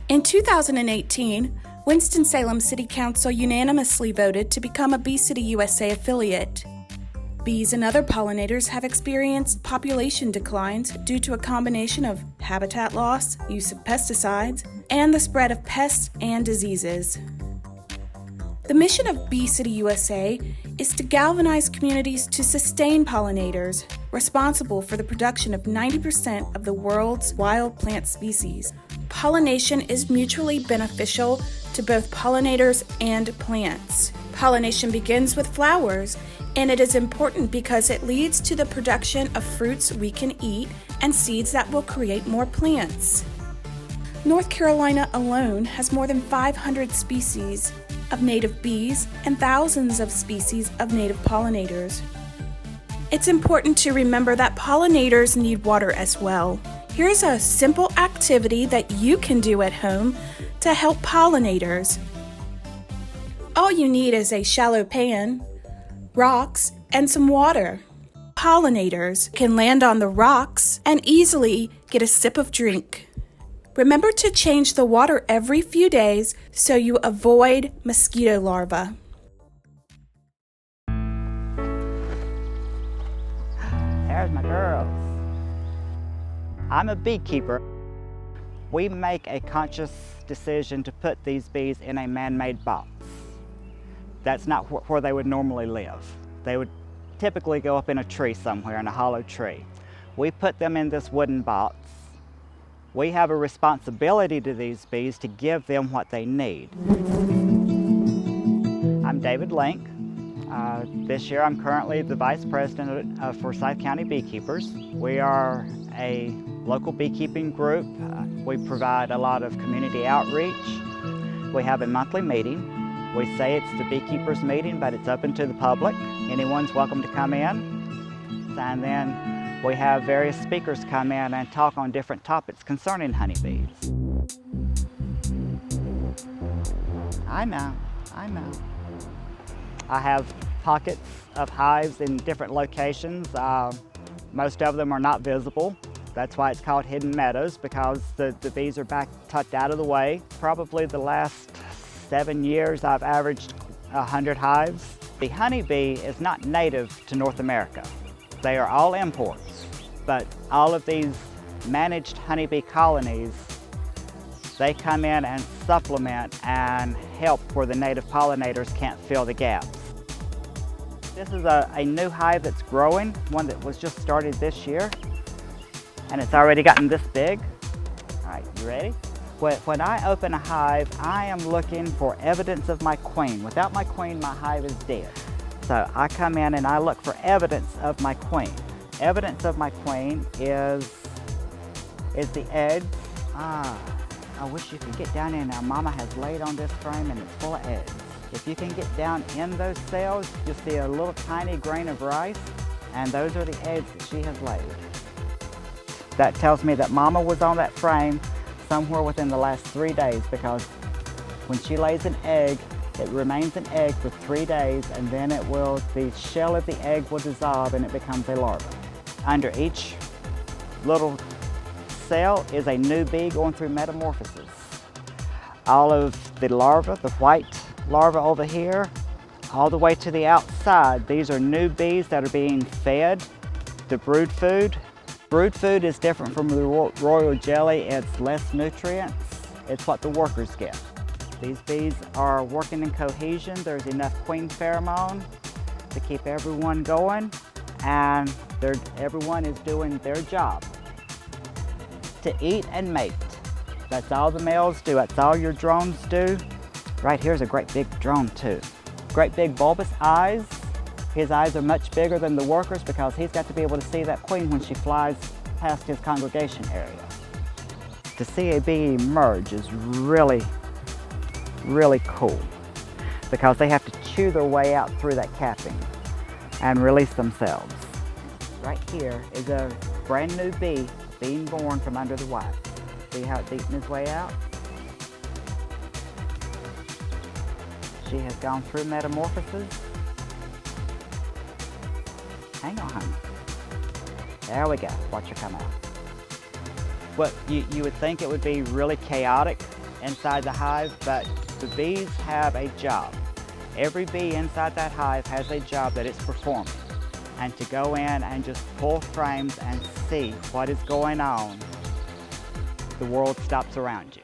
In 2018, Winston-Salem City Council unanimously voted to become a Bee City USA affiliate. Bees and other pollinators have experienced population declines due to a combination of habitat loss, use of pesticides, and the spread of pests and diseases. The mission of Bee City USA is to galvanize communities to sustain pollinators, responsible for the production of 90% of the world's wild plant species. Pollination is mutually beneficial to both pollinators and plants. Pollination begins with flowers, and it is important because it leads to the production of fruits we can eat and seeds that will create more plants. North Carolina alone has more than 500 species of native bees and thousands of species of native pollinators. It's important to remember that pollinators need water as well. Here's a simple activity that you can do at home to help pollinators. All you need is a shallow pan, rocks, and some water. Pollinators can land on the rocks and easily get a sip of drink. Remember to change the water every few days so you avoid mosquito larvae. There's my girls. I'm a beekeeper. We make a conscious decision to put these bees in a man-made box. That's not where they would normally live. They would typically go up in a tree somewhere, in a hollow tree. We put them in this wooden box. We have a responsibility to these bees to give them what they need. I'm David Link. This year I'm currently the Vice President of Forsyth County Beekeepers. We are a local beekeeping group. We provide a lot of community outreach. We have a monthly meeting. We say it's the beekeepers meeting, but it's open to the public. Anyone's welcome to come in. And then we have various speakers come in and talk on different topics concerning honeybees. I know. I have pockets of hives in different locations. Most of them are not visible. That's why it's called hidden meadows, because the bees are tucked out of the way. Probably the last 7 years I've averaged 100 hives. The honeybee is not native to North America. They are all imports, but all of these managed honeybee colonies, they come in and supplement and help where the native pollinators can't fill the gaps. This is a new hive that's growing, one that was just started this year, and it's already gotten this big. All right, you ready? When I open a hive, I am looking for evidence of my queen. Without my queen, my hive is dead. So I come in and I look for evidence of my queen. Evidence of my queen is the eggs. I wish you could get down in there. Mama has laid on this frame and it's full of eggs. If you can get down in those cells, you'll see a little tiny grain of rice, and those are the eggs that she has laid. That tells me that Mama was on that frame somewhere within the last 3 days, because when she lays an egg, it remains an egg for 3 days, and then the shell of the egg will dissolve and it becomes a larva. Under each little cell is a new bee going through metamorphosis. All of the larvae, the white larva over here, all the way to the outside, these are new bees that are being fed the brood food. Brood food is different from the royal jelly. It's less nutrients. It's what the workers get. These bees are working in cohesion. There's enough queen pheromone to keep everyone going, and everyone is doing their job to eat and mate. That's all the males do. That's all your drones do. Right here's a great big drone too. Great big bulbous eyes. His eyes are much bigger than the workers because he's got to be able to see that queen when she flies past his congregation area. To see a bee emerge is really, really cool, because they have to chew their way out through that capping and release themselves. Right here is a brand new bee being born from under the wax. See how it's eating his way out? She has gone through metamorphosis. Hang on, honey. There we go. Watch her come out. Well, you would think it would be really chaotic inside the hive, but the bees have a job. Every bee inside that hive has a job that it's performing. And to go in and just pull frames and see what is going on, the world stops around you.